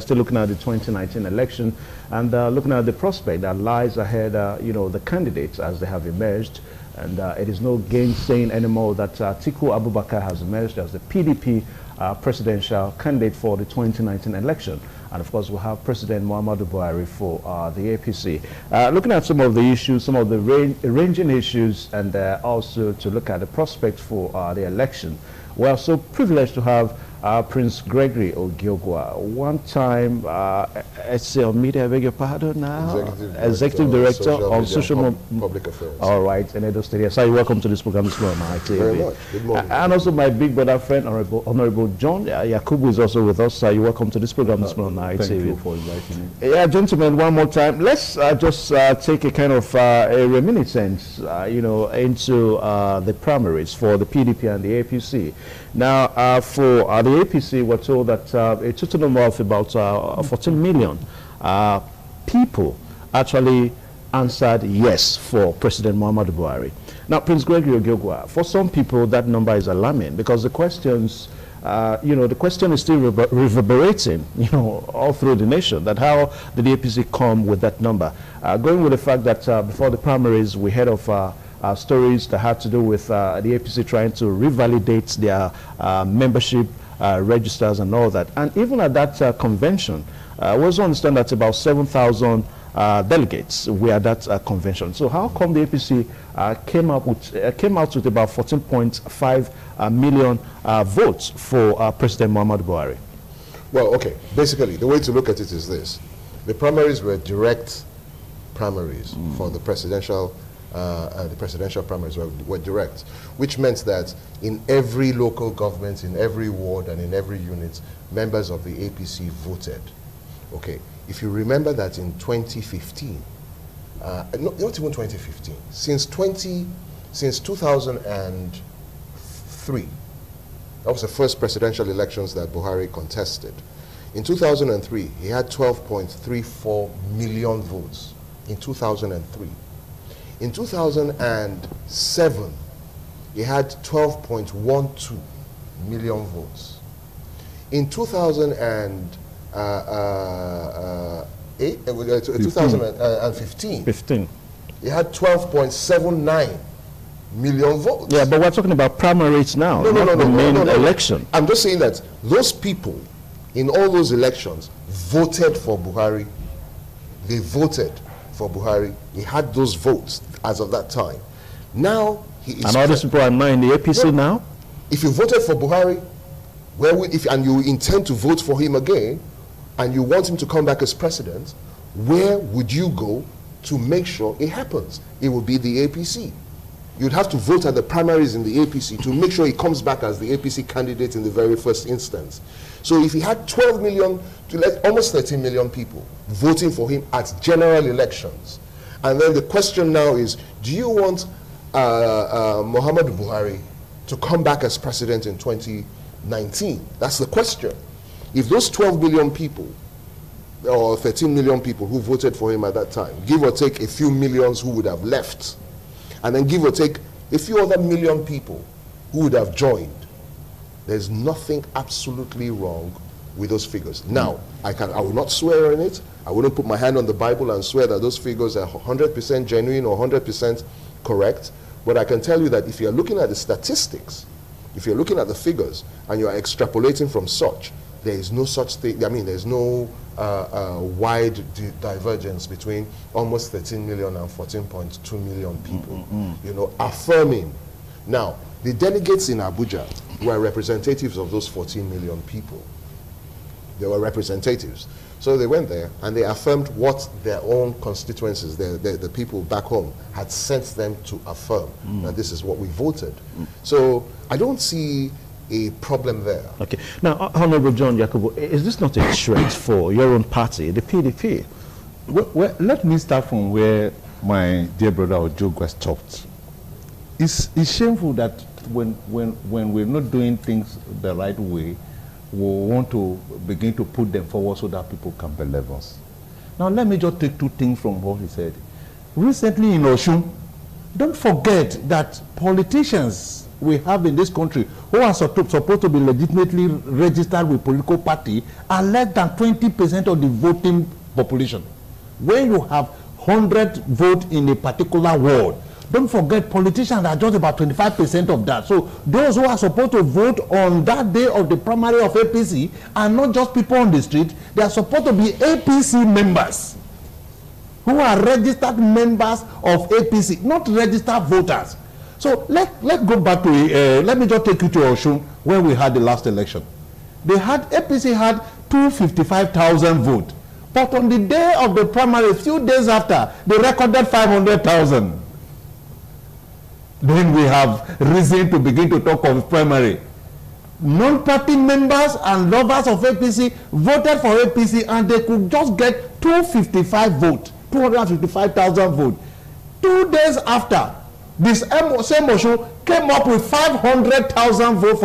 still looking at the 2019 election and looking at the prospect that lies ahead, you know, the candidates as they have emerged. And it is no gainsaying anymore that Atiku Abubakar has emerged as the PDP presidential candidate for the 2019 election. And of course, we'll have President Muhammadu Buhari for the APC. Looking at some of the issues, some of the ranging issues, and also to look at the prospect for the election. We're so privileged to have Prince Gregory Ogiogwa, one-time SCL Media, I beg your pardon now, Executive Director of Social Public Affairs. All right, in Edo State. So welcome to this program this morning. Very much. Good morning. And also my big brother friend, Honorable John Yakubu is also with us. So you're welcome to this program this morning. Thank you for inviting me. Yeah, gentlemen, one more time. Let's just take a kind of a reminiscence, you know, into the primaries for the PDP and the APC. Now, for the APC, we're told that a total number of about 14 million people actually answered yes for President Muhammadu Buhari. Now, Prince Gregory Ogiogwa, for some people, that number is alarming because the questions, you know, the question is still reverberating, you know, all through the nation, that how did the APC come with that number? Going with the fact that before the primaries, we heard of stories that had to do with the APC trying to revalidate their membership registers and all that. And even at that convention, we also understand that about 7,000 delegates were at that convention. So how come the APC came out with about 14.5 million votes for President Muhammadu Buhari? Well, okay. Basically, the way to look at it is this. The primaries were direct primaries for the presidential primaries were direct, which meant that in every local government, in every ward and in every unit, members of the APC voted. Okay, if you remember that in 2015, not even 2015, since 2003, that was the first presidential elections that Buhari contested. In 2003, he had 12.34 million votes in 2003. In 2007, he had 12.12 million votes. In 2015, he had 12.79 million votes. Yeah, but we're talking about primaries now, not the main election. I'm just saying that those people in all those elections voted for Buhari. They voted for Buhari. He had those votes as of that time. Now he is. And all these people are now in the APC now? If you voted for Buhari, and you intend to vote for him again, and you want him to come back as president, where would you go to make sure it happens? It would be the APC. You'd have to vote at the primaries in the APC to make sure he comes back as the APC candidate in the very first instance. So if he had 12 million to almost 13 million people voting for him at general elections, and then the question now is, do you want Muhammadu Buhari to come back as president in 2019? That's the question. If those 12 million people or 13 million people who voted for him at that time, give or take a few millions who would have left, and then give or take a few other million people who would have joined, there's nothing absolutely wrong with those figures. Now, I will not swear on it. I wouldn't put my hand on the Bible and swear that those figures are 100% genuine or 100% correct. But I can tell you that if you're looking at the statistics, if you're looking at the figures and you're extrapolating from such, there is no such thing. I mean, there's no wide divergence between almost 13 million and 14.2 million people, you know, affirming. Now, the delegates in Abuja were representatives of those 14 million people. They were representatives. So they went there and they affirmed what their own constituencies, the people back home, had sent them to affirm. That this is what we voted. So I don't see a problem there. Okay. Now, Honorable John Yakubu, is this not a threat for your own party, the PDP? Well, let me start from where my dear brother Ogiogwa stopped. It's shameful that when we're not doing things the right way, we want to begin to put them forward so that people can believe us. Now, let me just take two things from what he said. Recently in Oshun, don't forget that politicians we have in this country who are supposed to be legitimately registered with political party are less than 20% of the voting population. When you have 100 votes in a particular ward, don't forget politicians are just about 25% of that. So those who are supposed to vote on that day of the primary of APC are not just people on the street, they are supposed to be APC members who are registered members of APC, not registered voters. So let's go back to, let me just take you to Osun when we had the last election. APC had 255,000 votes. But on the day of the primary, a few days after, they recorded 500,000. Then we have reason to begin to talk of primary. Non-party members and lovers of APC voted for APC and they could just get 255 votes, 255,000 votes. 2 days after, this same motion came up with 500,000 votes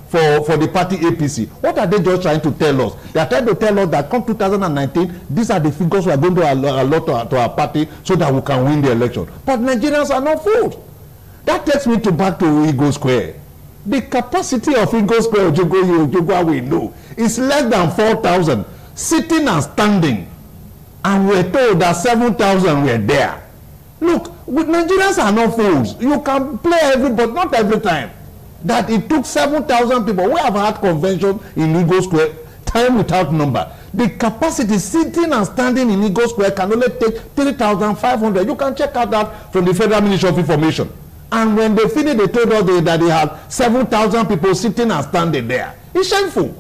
for the party APC. What are they just trying to tell us? They are trying to tell us that come 2019, these are the figures we are going to allot to our party so that we can win the election. But Nigerians are not fools. That takes me back to Eagle Square. The capacity of Eagle Square, Ojogwa, we know, is less than 4,000, sitting and standing. And we're told that 7,000 were there. Look, Nigerians are not fools. You can play everybody, not every time. That it took 7,000 people. We have had convention in Eagle Square, time without number. The capacity sitting and standing in Eagle Square can only take 3,500. You can check out that from the Federal Ministry of Information. And when they finished, they told us that they had 7,000 people sitting and standing there. It's shameful.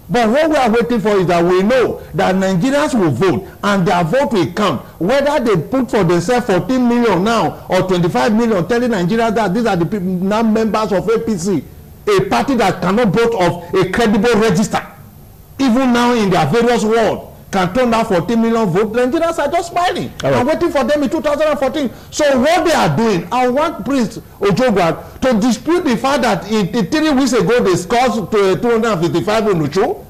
But what we are waiting for is that we know that Nigerians will vote and their vote will count. Whether they put for themselves 14 million now or 25 million, telling Nigerians that these are the people now members of APC, a party that cannot vote of a credible register, even now in their various wards, can turn out 14 million votes. Nigerians are just smiling and waiting for them in 2014. So what they are doing, I want Prince Ojogwa to dispute the fact that 3 weeks ago they scored 255 in Uchu,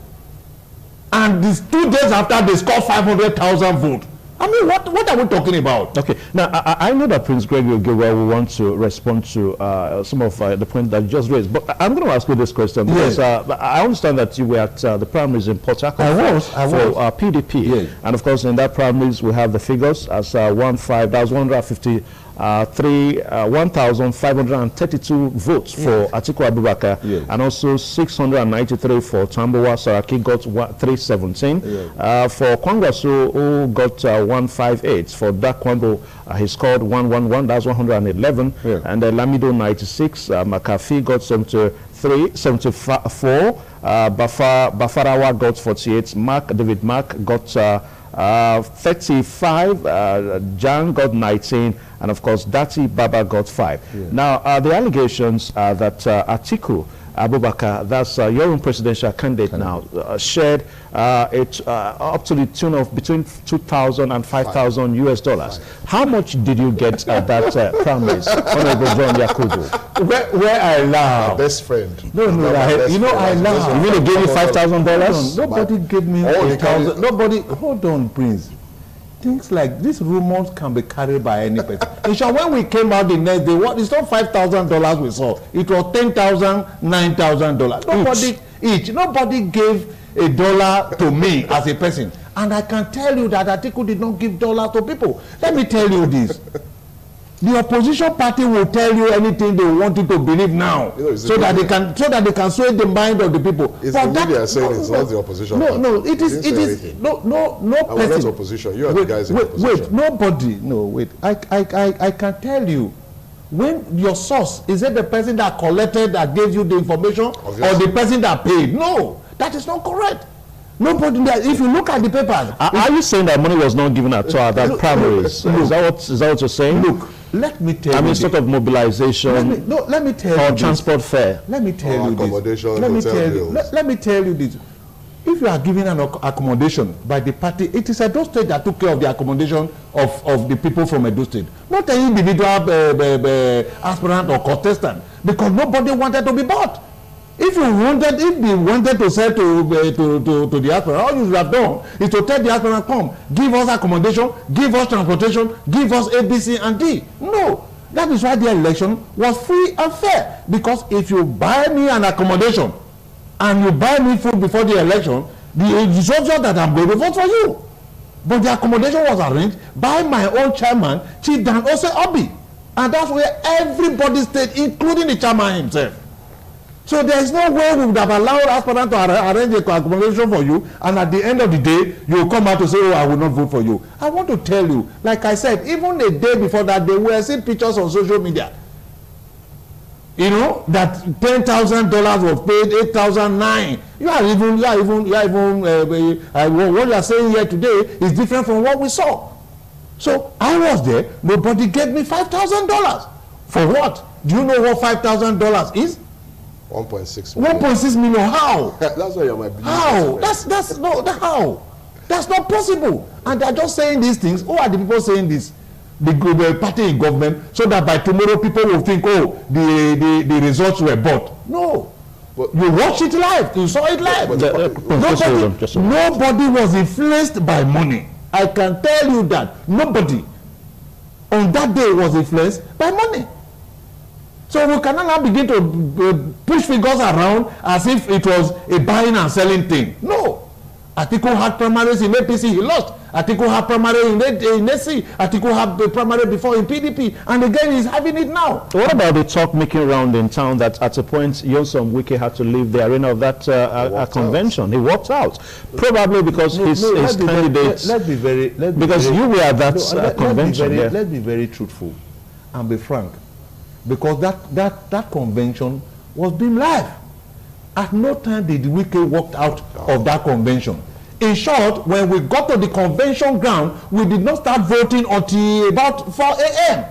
and these 2 days after they scored 500,000 votes. I mean, what are we talking about? Okay, now I know that Prince Gregory Ogewa will want to respond to some of the points that you just raised, but I'm going to ask you this question because I understand that you were at the primaries in Port Harcourt for PDP, and of course in that primaries we have the figures as 1,532 votes for Atiku Abubakar, and also 693 for Tambuwa. Saraki got 317. For Kwangwaso, who got 158. For Dakwambo, he scored 111. That's 111. And Lamido 96. McAfee got 74. Bafarawa got 48. David Mark got 35. Jan got 19. And of course, Dati Baba got 5. Now, the allegations are that Atiku Abubakar, that's your own presidential candidate now, shared it up to the tune of between 2,000 and 5,000 US dollars. How much did you get at that primaries, Honorable John Yakubu? Where I laugh. My best friend. No, I laugh. You mean they gave you $5,000? Nobody gave me 8,000. Nobody. Hold on, Prince. Things like these rumors can be carried by any person. In short, when we came out the next day, it's not $5,000 we saw. It was $10,000, $9,000. Nobody each. Nobody gave $1 to me as a person. And I can tell you that Atiku did not give dollars to people. Let me tell you this. The opposition party will tell you anything they want you to believe now, so that they can sway the mind of the people. It's the media saying it's not the opposition party. No, it is no person. Not opposition. You are the guys in opposition. Wait, nobody. No, wait. I can tell you. When your source, is it the person that collected, that gave you the information, or the person that paid? No, that is not correct. Nobody. If you look at the papers, are you saying that money was not given at all at that primaries? Is that what you're saying? Look, let me tell you. I mean, sort of mobilization. Let me tell you. Or transport fare. Let me tell you this. Let me tell you this. If you are given an accommodation by the party, it is Edo State that took care of the accommodation of the people from Edo State, not an individual aspirant or contestant, because nobody wanted to be bought. If they wanted to sell to the aspirant, all you should have done is to tell the aspirant, come, give us accommodation, give us transportation, give us A, B, C, and D. No. That is why the election was free and fair. Because if you buy me an accommodation and you buy me food before the election, the result that I'm going to vote for you. But the accommodation was arranged by my own chairman, Chief Dan Ose Obi. And that's where everybody stayed, including the chairman himself. So there is no way we would have allowed aspirant to arrange a accommodation for you, and at the end of the day, you will come out to say, oh, I will not vote for you. I want to tell you, like I said, even a day before that, they were seeing pictures on social media. You know, that $10,000 was paid, 8,009. What you are saying here today is different from what we saw. So I was there, nobody gave me $5,000. For what? Do you know what $5,000 is? 1.6 million. 1.6 million. How? That's why you're my business. How? How? That's not possible. And they're just saying these things. Who are the people saying this? The party in government, so that by tomorrow people will think, oh, the results were bought. No. But you watch it live. You saw it live. Nobody was influenced by money. I can tell you that. Nobody on that day was influenced by money. So we cannot now begin to push figures around as if it was a buying and selling thing. No. Atiku had primaries in APC, he lost. Atiku had primary in AC. Atiku had primary before in PDP. And again, he's having it now. What about the talk making round in town that at a point, Nyesom Wike had to leave the arena of that convention? He walked out. Probably because his candidates... Let's be very... Because you were at that convention. Let's be very truthful and be frank. Because that convention was being live. At no time did Wike walk out of that convention. In short, when we got to the convention ground, we did not start voting until about 4 a.m.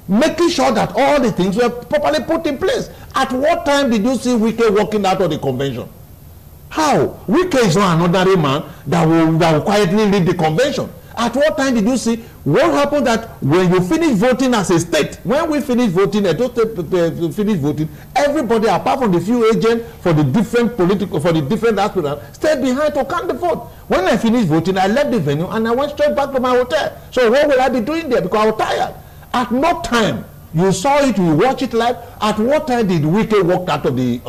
Making sure that all the things were properly put in place. At what time did you see Wike walking out of the convention? How? Wike is not an ordinary man that will quietly lead the convention. At what time did you see what happened that when you finish voting as a state, when we finish voting, finish voting, everybody apart from the few agents for the different aspirants stayed behind to count the vote. When I finished voting, I left the venue and I went straight back to my hotel. So what will I be doing there? Because I was tired. At no time you saw it, you watch it live. At what time did Wike walk out of the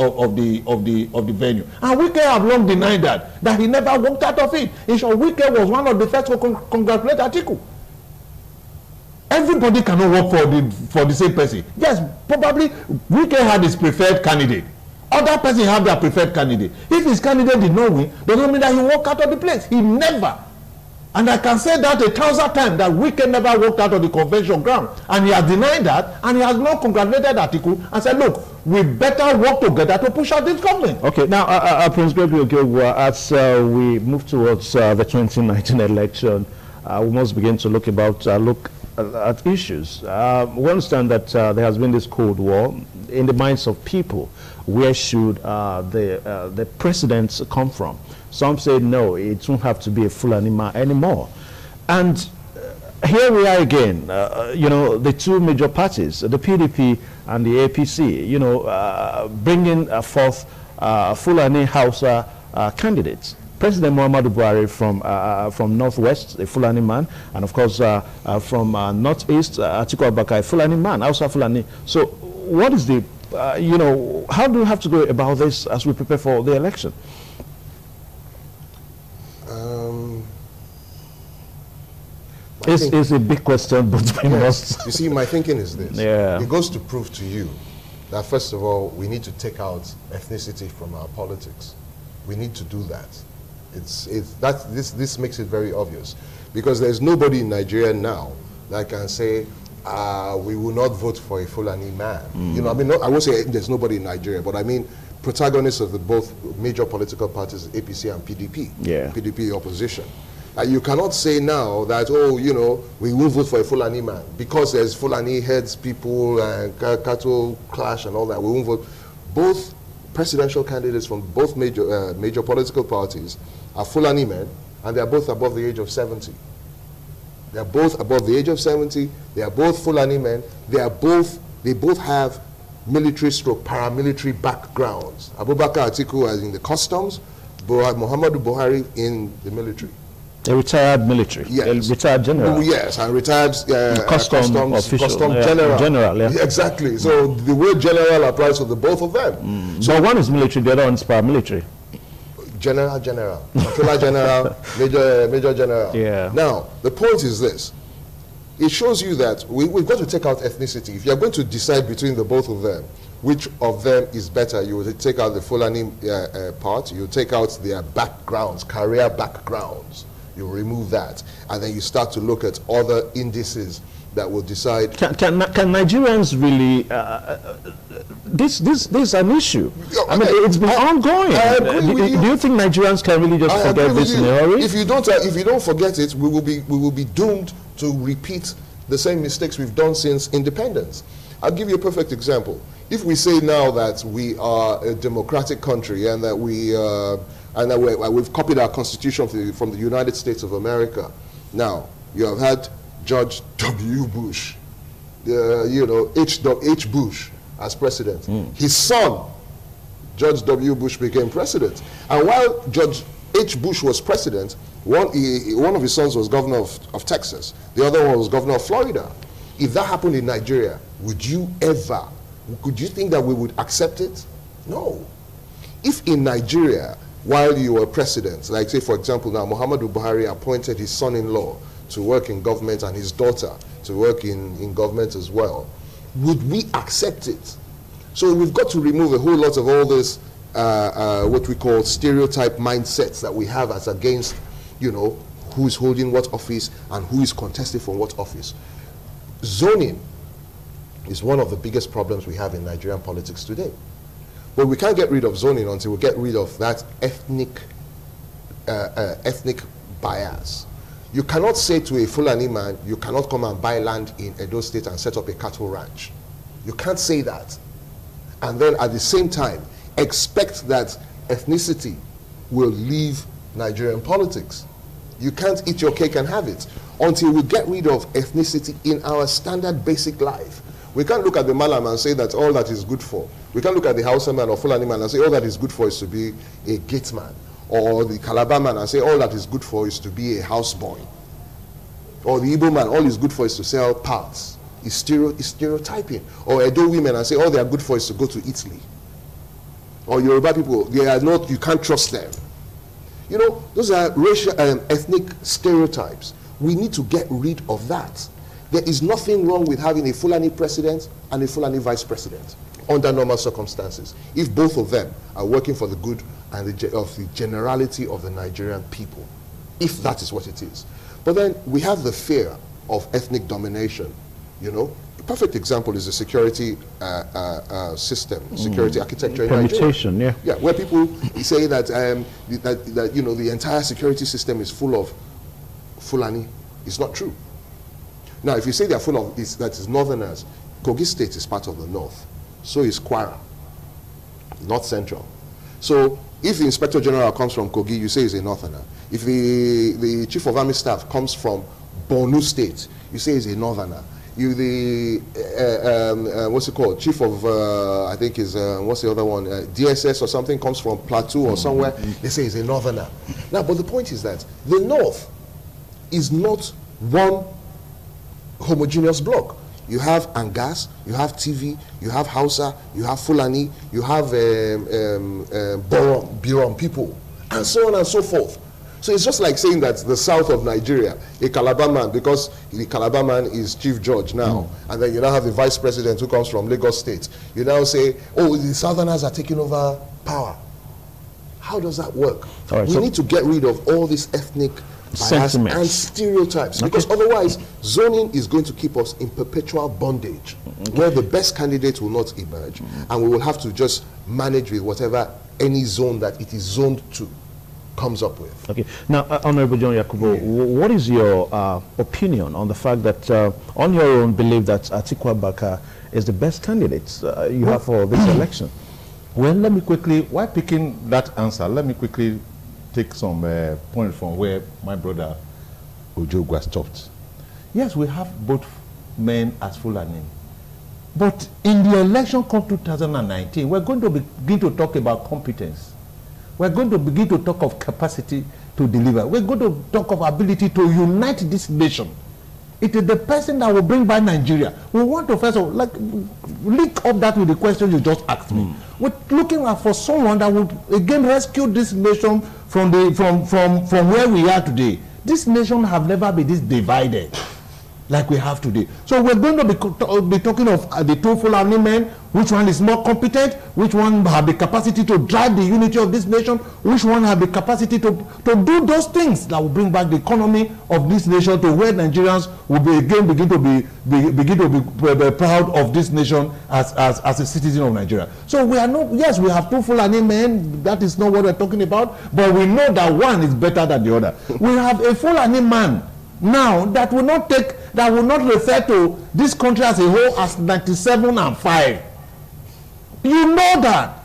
venue? And Wike have long denied that he never walked out of it. In short, Wike was one of the first to congratulate Atiku. Everybody cannot work for the same person. Yes, probably Wike had his preferred candidate. Other person have their preferred candidate. If his candidate did not win, doesn't mean that he walked out of the place. He never. And I can say that 1,000 times that Wike never walked out of the convention ground. And he has denied that, and he has not congratulated Atiku and said, look, we better work together to push out this government. Okay, now, Prince Gregory Okeogwa, as we move towards the 2019 election, we must begin to look at issues. We understand that there has been this Cold War in the minds of people. Where should the presidents come from? Some say no, it won't have to be a Fulani man anymore. And here we are again, you know, the two major parties, the PDP and the APC, you know, bringing forth Fulani Hausa candidates. President Muhammadu Buhari from Northwest, a Fulani man, and of course from Northeast, Atiku Abubakar, a Fulani man, Hausa Fulani. So what is the, you know, how do we have to go about this as we prepare for the election? It's a big question, but we must. You see, my thinking is this. Yeah. It goes to prove to you that, first of all, we need to take out ethnicity from our politics. We need to do that. This makes it very obvious. Because there's nobody in Nigeria now that can say, we will not vote for a Fulani man. You know, I mean, I won't say there's nobody in Nigeria, but I mean, protagonists of the both major political parties, APC and PDP, PDP opposition. You cannot say now that, oh, you know, we won't vote for a Fulani man because there's Fulani heads, people, and cattle clash and all that. We won't vote. Both presidential candidates from both major political parties are Fulani men, and they are both above the age of 70. They are both above the age of 70. They are both Fulani men. They both have military/paramilitary backgrounds. Abubakar Atiku is in the customs, Muhammadu Buhari in the military. A retired military, yes. A retired general. Yes, and retired customs official. Custom general. General, yeah. Exactly. So the word general applies to the both of them. So one is military, the other one is paramilitary. General, controller general, major general. Yeah. Now, the point is this. It shows you that we've got to take out ethnicity. If you're going to decide between the both of them, which of them is better, you will take out the Fulani part, you take out their backgrounds, career backgrounds. You remove that, and then you start to look at other indices that will decide. Can Nigerians really? This is an issue. I mean, it's been ongoing. I agree with you. Do you think Nigerians can really just forget this in a hurry? If you don't forget it, we will be doomed to repeat the same mistakes we've done since independence. I'll give you a perfect example. If we say now that we are a democratic country and that we've copied our constitution from the United States of America, now you have had George W. Bush, H. Bush as president. His son, George W. Bush, became president. And while George H. Bush was president, one of his sons was governor of Texas. The other one was governor of Florida. If that happened in Nigeria, could you think that we would accept it? No. If in Nigeria, while you were president, like say for example now, Muhammadu Buhari appointed his son-in-law to work in government and his daughter to work in government as well, would we accept it? So we've got to remove a whole lot of all this, what we call stereotype mindsets that we have as against, who is holding what office and who is contesting for what office. Zoning is one of the biggest problems we have in Nigerian politics today. But we can't get rid of zoning until we get rid of that ethnic bias. You cannot say to a Fulani man, you cannot come and buy land in Edo State and set up a cattle ranch. You can't say that. And then at the same time, expect that ethnicity will leave Nigerian politics. You can't eat your cake and have it until we get rid of ethnicity in our standard basic life. We can't look at the Malam and say that all that is good for. We can't look at the Hausa man or Fulani man and say all that is good for is to be a gate man. Or the Calabar man and say all that is good for is to be a houseboy. Or the Igbo man, all is good for is to sell parts. It's stereotyping. Or Edo women and say all they are good for is to go to Italy. Or Yoruba people, they are not, you can't trust them. Those are racial and ethnic stereotypes. We need to get rid of that. There is nothing wrong with having a Fulani president and a Fulani vice president under normal circumstances, if both of them are working for the good and of the generality of the Nigerian people, if that is what it is. But then we have the fear of ethnic domination. A perfect example is the security system, security architecture in Nigeria. Yeah, where people say that the entire security system is full of Fulani. It's not true. Now, if you say they're full of that is northerners, Kogi State is part of the north. So is Kwara, North Central. So if the Inspector General comes from Kogi, you say he's a northerner. If the Chief of Army Staff comes from Borno State, you say he's a northerner. What's it called? Chief of, I think is, what's the other one? DSS or something comes from Plateau or somewhere, they say he's a northerner. Now, but the point is that the north is not one homogeneous block. You have Angas, you have TV, you have Hausa, you have Fulani, you have Birom people, and so on and so forth. So it's just like saying that the south of Nigeria, a Calabar man, because the Calabar man is chief judge now, and then you now have the vice president who comes from Lagos State. You now say, oh, the southerners are taking over power. How does that work? Right, we need to get rid of all this ethnic bias and stereotypes, because otherwise zoning is going to keep us in perpetual bondage, where the best candidate will not emerge, and we will have to just manage with whatever any zone that it is zoned to comes up with. Okay. Now, Honorable John Yakubu, what is your opinion on the fact that, on your own belief that Atiku Abubakar is the best candidate you have for this election? Well, let me quickly, while picking that answer, let me quickly take some points from where my brother Ojogwa stopped. Yes, we have both men as Fulani. But in the election come 2019, we're going to begin to talk about competence. We're going to begin to talk of capacity to deliver. We're going to talk of ability to unite this nation. It is the person that will bring back Nigeria. We want to first of all, like, link up that with the question you just asked me. We're looking for someone that would again rescue this nation from where we are today. This nation have never been this divided like we have today. So we're going to be talking of the two Fulani men, which one is more competent, which one have the capacity to drive the unity of this nation, which one have the capacity to do those things that will bring back the economy of this nation to where Nigerians will begin to be proud of this nation as a citizen of Nigeria. So we are not, yes, we have two Fulani men, that is not what we're talking about, but we know that one is better than the other. We have a Fulani man now that will not refer to this country as a whole as 97 and 5. You know that.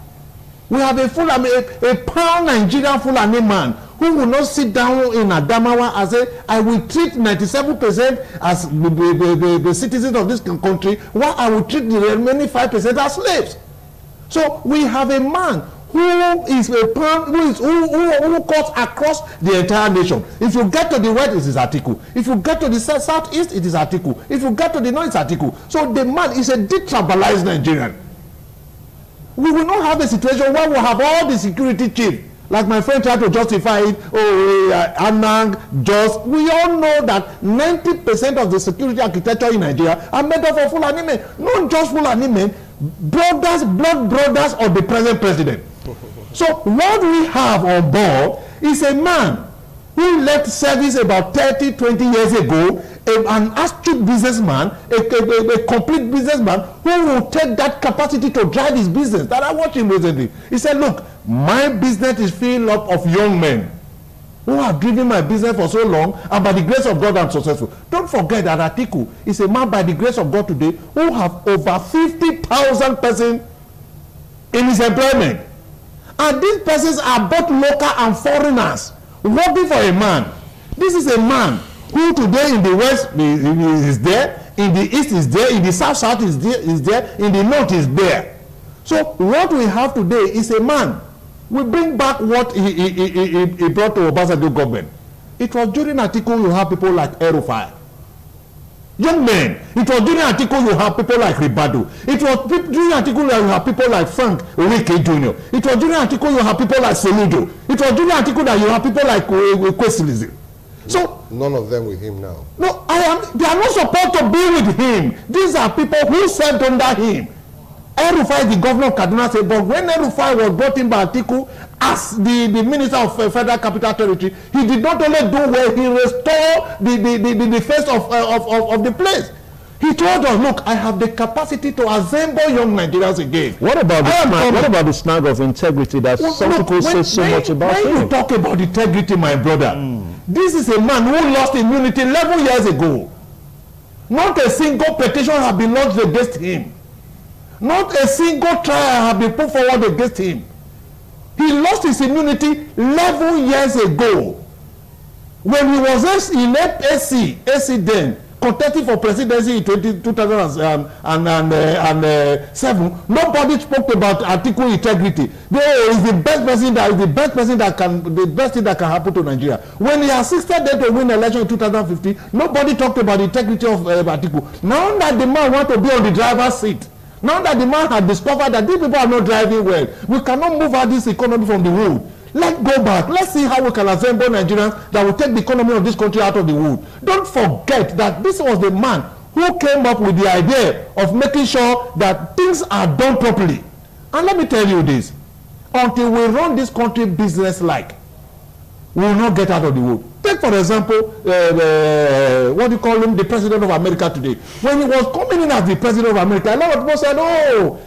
We have a proud Nigerian Fulani man who will not sit down in Adamawa and say, I will treat 97% as the citizens of this country, while I will treat the remaining 5% as slaves. So we have a man who is a plan, who cuts across the entire nation. If you get to the west, it is Atiku. If you get to the southeast, it is Atiku. If you get to the north, it's Atiku. So the man is a detribalized Nigerian. We will not have a situation where we have all the security chiefs, like my friend tried to justify it, Anang, Jos. We all know that 90% of the security architecture in Nigeria are made up of Fulani men. Not just Fulani men, blood brothers of the present president. So what we have on board is a man who left service about 20 years ago, an astute businessman, a complete businessman who will take that capacity to drive his business. That I watched him recently. He said, look, my business is filled up of young men who have driven my business for so long, and by the grace of God I'm successful. Don't forget that Atiku is a man by the grace of God today who have over 50,000 persons in his employment. And these persons are both local and foreigners working for a man. This is a man who today in the west is there, in the east is there, in the south is there, in the north is there. So what we have today is a man. We bring back what he brought to Obasanjo government. It was during Atiku you have people like Erufai. Young men. It was during Atiku you have people like Ribadu. It was during Atiku you have people like Frank Orike Jr. It was during Atiku you have people like Soludo. It was during Atiku that you have people like Kwesilizi. So none of them with him now. No, they are not supposed to be with him. These are people who served under him. Erufai, the governor of Kaduna, said, but when Erufai was brought in by Atiku as the minister of Federal Capital Territory, he did not only do well, he restored the face of the place. He told us, look, I have the capacity to assemble young Nigerians again. What about the snag of integrity that some people say so much about him? When you talk about integrity, my brother, this is a man who lost immunity 11 years ago. Not a single petition has been lodged against him. Not a single trial has been put forward against him. He lost his immunity 11 years ago. When he was in AC then, contesting for presidency in 2007, nobody spoke about Atiku integrity. There is the best person that can happen to Nigeria. When he assisted them to win election in 2015, nobody talked about the integrity of Atiku. Now that the man wants to be on the driver's seat, now that the man has discovered that these people are not driving well, we cannot move out this economy from the wood. Let's go back. Let's see how we can assemble Nigerians that will take the economy of this country out of the wood. Don't forget that this was the man who came up with the idea of making sure that things are done properly. And let me tell you this, until we run this country business-like, we will not get out of the wood. Take, for example, what do you call him, the president of America today. When he was coming in as the president of America, a lot of people said, oh,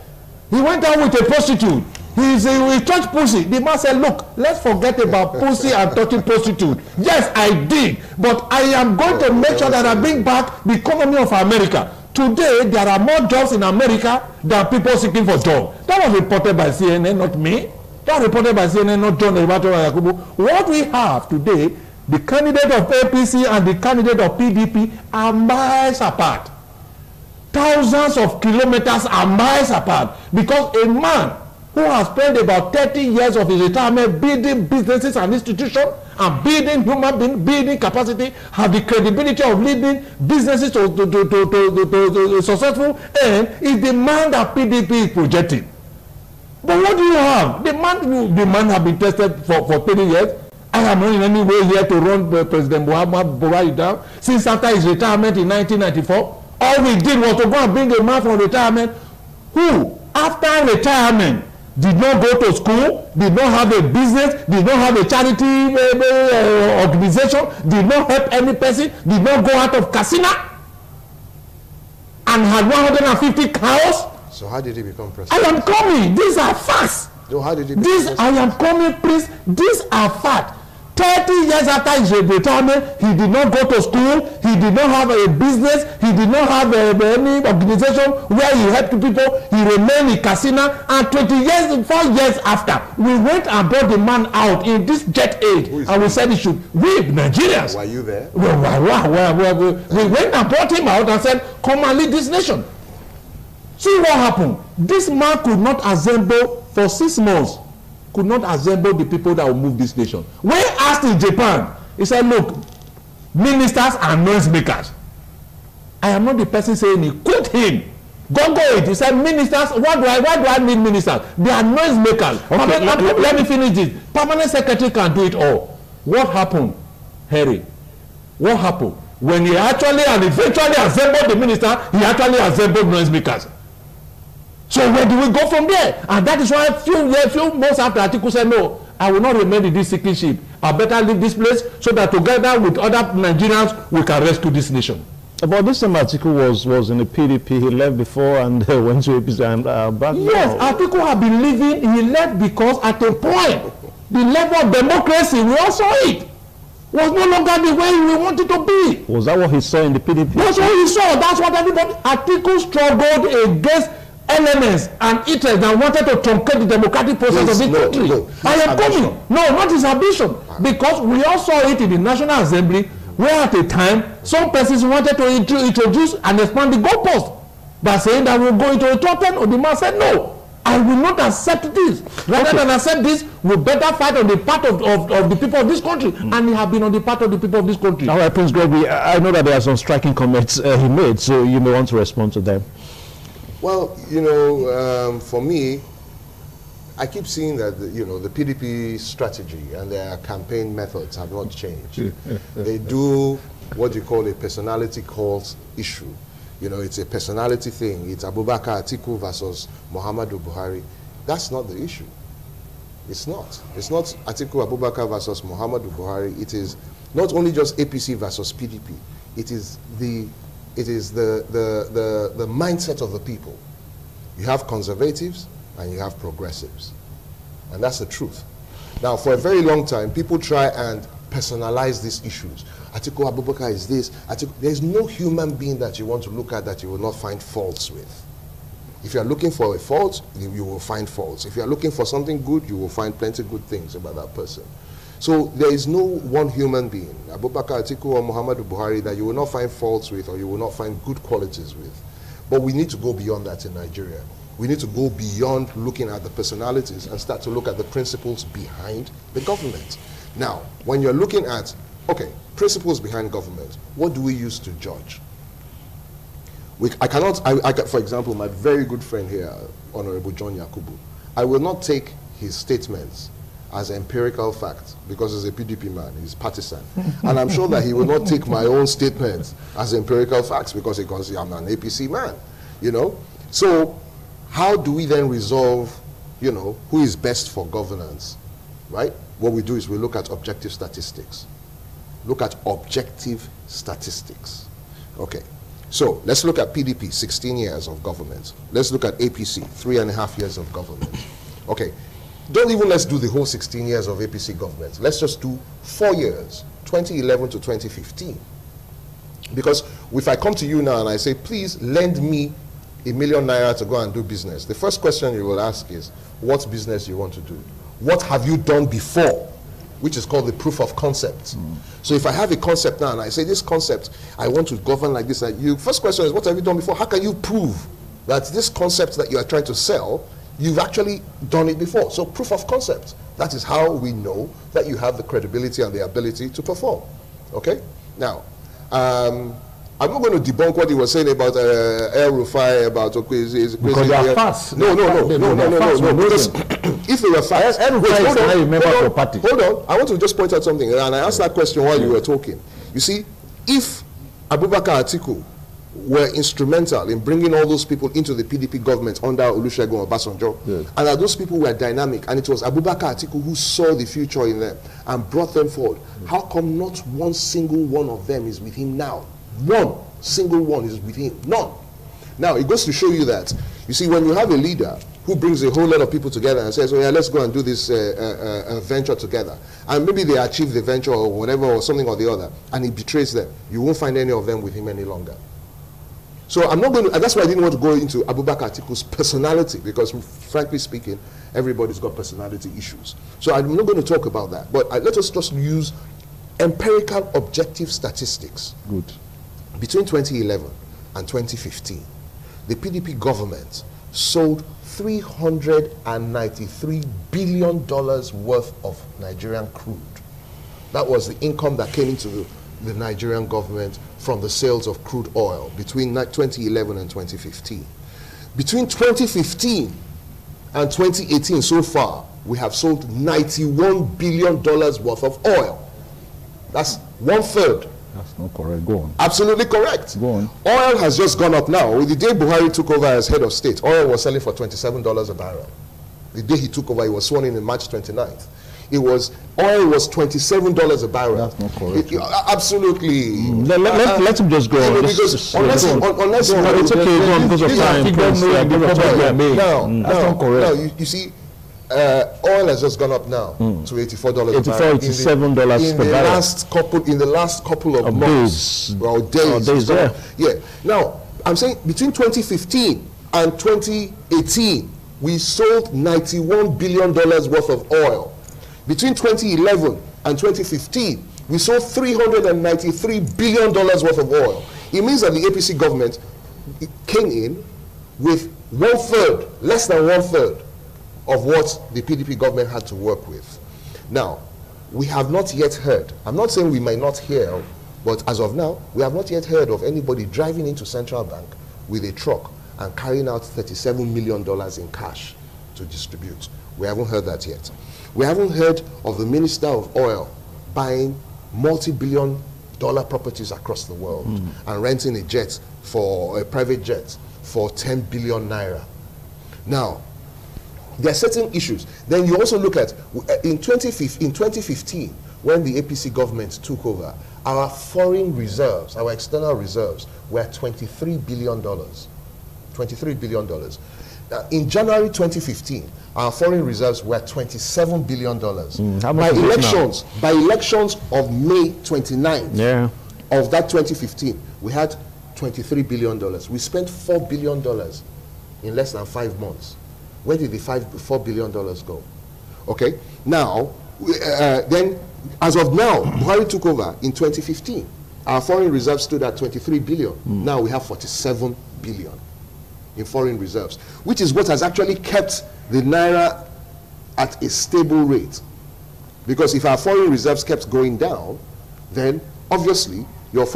he went out with a prostitute. He touched pussy. The man said, look, let's forget about pussy and touching prostitute. Yes, I did. But I am going to make sure that I bring back the economy of America. Today, there are more jobs in America than people seeking for jobs. That was reported by CNN, not me. That was reported by CNN, not John Yakubu. What we have today, the candidate of APC and the candidate of PDP are miles apart. Thousands of kilometers are miles apart. Because a man who has spent about 30 years of his retirement building businesses and institutions and building human being, building capacity, have the credibility of leading businesses to successful end, is the man that PDP is projecting. But what do you have? The man have been tested for 30 years. I am not in any way here to run President Buhari down. Since after his retirement in 1994, all we did was to go and bring a man from retirement who, after retirement, did not go to school, did not have a business, did not have a charity organization, did not help any person, did not go out of casino, and had 150 cows. So how did he become president? I am coming. These are facts. So how did he become president? I am coming, please. These are facts. 30 years after his retirement, he did not go to school, he did not have a business, he did not have any organization where he helped people, he remained in casino, and 4 years after, we went and brought the man out in this jet age, and we said he should, we Nigerians. Were you there? We went and brought him out and said, come and lead this nation. See what happened. This man could not assemble for 6 months. Could not assemble the people that will move this nation. When asked in Japan, he said, look, ministers are noisemakers. I am not the person saying it. Quote him. Go it. He said, ministers, why do I need ministers? They are noisemakers. Okay, let me finish this. Permanent secretary can do it all. What happened, Harry? What happened? When he actually and eventually assembled the minister, he actually assembled noisemakers. So where do we go from there? And that is why a few months after Atiku said, no, I will not remain in this sinking ship. I better leave this place so that together with other Nigerians, we can rescue this nation. But this time Atiku was in the PDP. He left before and went to APC and back. Yes, now. Atiku had been leaving. He left because at a point, the level of democracy, we all saw it, was no longer the way we wanted to be. Was that what he saw in the PDP? That's what he saw. That's what everybody... Atiku struggled against elements and interests that wanted to truncate the democratic process of the country. I am coming. No, not his ambition. Because we all saw it in the National Assembly, where at a time, some persons wanted to introduce and expand the goalpost by saying that we'll go into a top 10. Or the man said, no, I will not accept this. Rather than accept this, we better fight on the part of the people of this country. And he has been on the part of the people of this country. All right, Prince Gregory, I know that there are some striking comments he made, so you may want to respond to them. Well, you know, for me, I keep seeing that, the PDP strategy and their campaign methods have not changed. They do what you call a personality cult issue. It's a personality thing. It's Abubakar Atiku versus Muhammadu Buhari. That's not the issue. It's not. It's not Atiku Abubakar versus Muhammadu Buhari. It is not only just APC versus PDP. It is the mindset of the people. You have conservatives and you have progressives. And that's the truth. Now, for a very long time, people try and personalize these issues. Atiku Abubakar is this. There's no human being that you want to look at that you will not find faults with. If you are looking for a fault, you will find faults. If you are looking for something good, you will find plenty of good things about that person. So there is no one human being, Abubakar Atiku or Muhammadu Buhari, that you will not find faults with or you will not find good qualities with. But we need to go beyond that in Nigeria. We need to go beyond looking at the personalities and start to look at the principles behind the government. Now, when you're looking at, okay, principles behind government, what do we use to judge? For example, my very good friend here, Honorable John Yakubu, I will not take his statements as empirical fact, because he's a PDP man, he's partisan. And I'm sure that he will not take my own statements as empirical facts because I'm an APC man, So how do we then resolve, who is best for governance, right? What we do is we look at objective statistics. Look at objective statistics. Okay, so let's look at PDP, 16 years of government. Let's look at APC, 3.5 years of government. Okay. Let's do the whole 16 years of APC government. Let's just do 4 years, 2011 to 2015. Because if I come to you now and I say, please lend me ₦1 million to go and do business, the first question you will ask is, what business you want to do? What have you done before? Which is called the proof of concept. So if I have a concept now and I say, this concept, I want to govern like this, first question is, what have you done before? How can you prove that this concept that you are trying to sell you've actually done it before. So proof of concept. That is how we know that you have the credibility and the ability to perform. Okay? Now, I'm not going to debunk what he was saying about El Rufai, about because they are fast. No. Because if they were fast, El Rufai is not a member of your party. Hold on. I want to just point out something, and I asked that question while you were talking. You see, if Abubakar Atiku were instrumental in bringing all those people into the PDP government under Olusegun Obasanjo, yes, and that those people were dynamic, and it was Abubakar Atiku who saw the future in them and brought them forward, how come not one single one of them is with him now? One single one is with him. None. Now, it goes to show you that, you see, when you have a leader who brings a whole lot of people together and says, oh yeah, let's go and do this venture together, and maybe they achieve the venture or whatever or something or the other, and he betrays them, you won't find any of them with him any longer. So I'm not going to, and that's why I didn't want to go into Abubakar Atiku's personality, because frankly speaking, everybody's got personality issues. So I'm not going to talk about that, but let us just use empirical objective statistics. Good. Between 2011 and 2015, the PDP government sold $393 billion worth of Nigerian crude. That was the income that came into the Nigerian government from the sales of crude oil between 2011 and 2015. Between 2015 and 2018 so far, we have sold $91 billion worth of oil. That's 1/3. That's not correct. Go on. Absolutely correct. Go on. Oil has just gone up now. The day Buhari took over as head of state, oil was selling for $27 a barrel. The day he took over, he was sworn in March 29th. Oil was $27 a barrel. That's not correct. Absolutely. Let him just go on. Because unless it's okay, go on because of time. That's not correct. No, you see, oil has just gone up now to $84 a barrel. $87 per barrel. In the last couple of months. Days. Yeah. Now, I'm saying between 2015 and 2018, we sold $91 billion worth of oil. Between 2011 and 2015, we sold $393 billion worth of oil. It means that the APC government came in with 1/3, less than 1/3 of what the PDP government had to work with. Now, we have not yet heard, I'm not saying we might not hear, but as of now, we have not yet heard of anybody driving into Central Bank with a truck and carrying out $37 million in cash to distribute. We haven't heard that yet. We haven't heard of the Minister of Oil buying multi-billion-dollar properties across the world and renting a jet for a private jet for 10 billion naira. Now, there are certain issues. Then you also look at in 2015, when the APC government took over, our foreign reserves, our external reserves, were $23 billion. $23 billion. In January 2015, our foreign reserves were $27 billion. By elections of May 29th of that 2015, we had $23 billion. We spent $4 billion in less than 5 months. Where did the $4 billion go? Okay, now, then, as of now, Buhari took over in 2015. Our foreign reserves stood at 23 billion. Now we have 47 billion in foreign reserves, which is what has actually kept the naira at a stable rate. Because if our foreign reserves kept going down, then obviously your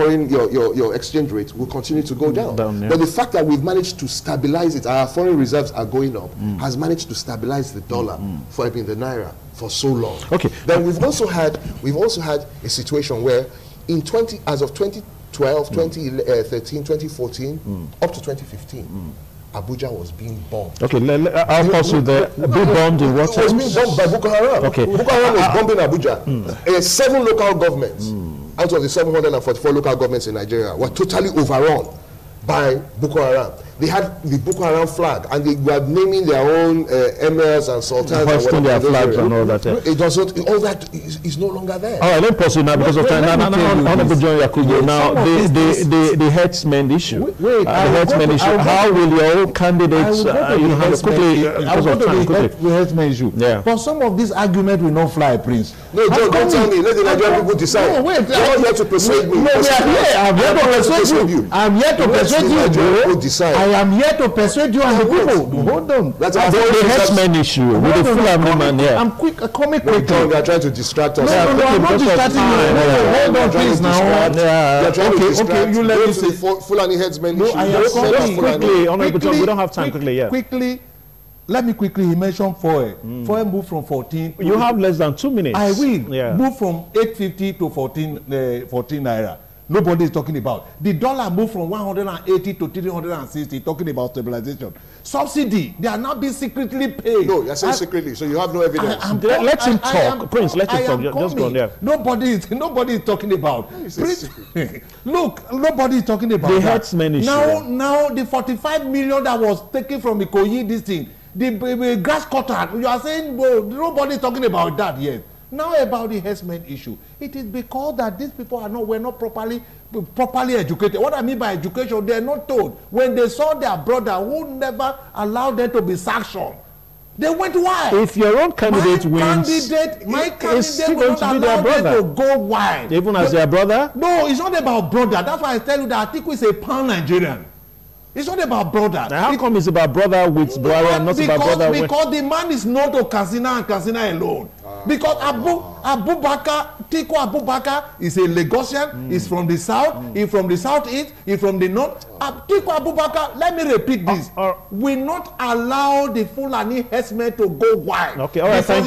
exchange rate will continue to go down. But the fact that we've managed to stabilize it, our foreign reserves are going up, has managed to stabilize the dollar for the naira for so long. Okay. Then we've also had a situation where as of 2012, 2013, 2014, up to 2015, Abuja was being bombed. Okay, I'll pause you there. Being bombed in what sense? It was being bombed by Boko Haram. Okay. Boko Haram was bombing Abuja. 7 local governments out of the 744 local governments in Nigeria were totally overrun by Boko Haram. They had the Boko Haram flag, and they were naming their own emirs and sultans and their flags and all that. It doesn't. All that is no longer there. All right, let me pause you now because of time. Honorable John Yakubu. Now, the herdsmen issue. The herdsmen issue. How will your own candidates? Quickly, because of time. The herdsmen issue. Yeah. But some of this argument will not fly, Prince. No, John, don't tell me. Let the Nigerian people decide. No, wait. You're not here to persuade me. No, we are here. I'm here to persuade you. I'm here to persuade you. Decide. am here to persuade you and the people. Hold on. That's the herdsmen issue with the Fulani man here. I'm coming No, quickly. John, they are trying to distract us. No, I'm not distracting you. Hold on, please now. They're trying to distract. Okay, you let me say. Fulani headsmen No, issue. I am Just coming. Quickly, Honorable John, we don't have time. Quickly, let me quickly mention Foy. Foy moved from 14. You have less than 2 minutes. I will. Yeah. Move from 850 to 14 naira. Nobody is talking about. The dollar moved from 180 to 360, talking about stabilization. Subsidy, they are now being secretly paid. No, you're saying secretly, so you have no evidence. Let him talk. Prince, let him talk. Just go on there. Nobody is talking about. Prince, look, nobody is talking about the that. herdsmen issue. Now the 45 million that was taken from Ikoyi, this thing, the grass cutter, you are saying, well, nobody is talking about that yet. Now about the herdsmen issue, it is because that these people were not properly educated. What I mean by education, they are not told. When they saw their brother who never allowed them to be sanctioned, they went wild. If your own candidate wins, my it's candidate will not allow them to go wild. Even as their brother? No, it's not about brother. That's why I tell you that Atiku is a pan-Nigerian. It's not about brother. Now, how come it's about brother with Buhari and not about brother with... Because the man is not to Katsina and Katsina alone. Because Atiku Abubakar is a Lagosian, he's from the south, he's from the southeast, he's from the north. Atiku Abubakar, let me repeat this, will not allow the Fulani herdsmen to go wild. Okay, all right, thank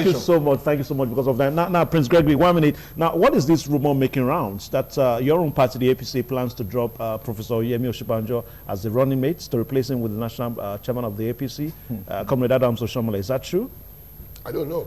you so much, because of that. Now, Prince Gregory, 1 minute. Now, what is this rumor making rounds that your own party, the APC, plans to drop Professor Yemi Oshibanjo as the running mate to replace him with the national chairman of the APC, Comrade Adams Oshomola? Is that true? I don't know.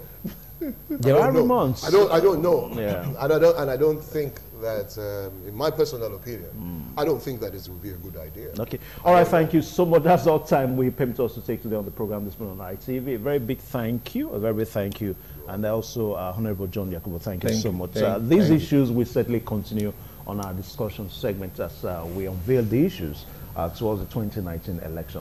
There are rumors. I don't know. Yeah. And I don't think that, in my personal opinion, I don't think that it would be a good idea. Okay. All right. Thank you so much. That's all time we permit us to take today on the program this morning on ITV. A very big thank you. A very big thank you. And also, Honorable John Yakubu, thank you so much. These issues will certainly continue on our discussion segment as we unveil the issues towards the 2019 election.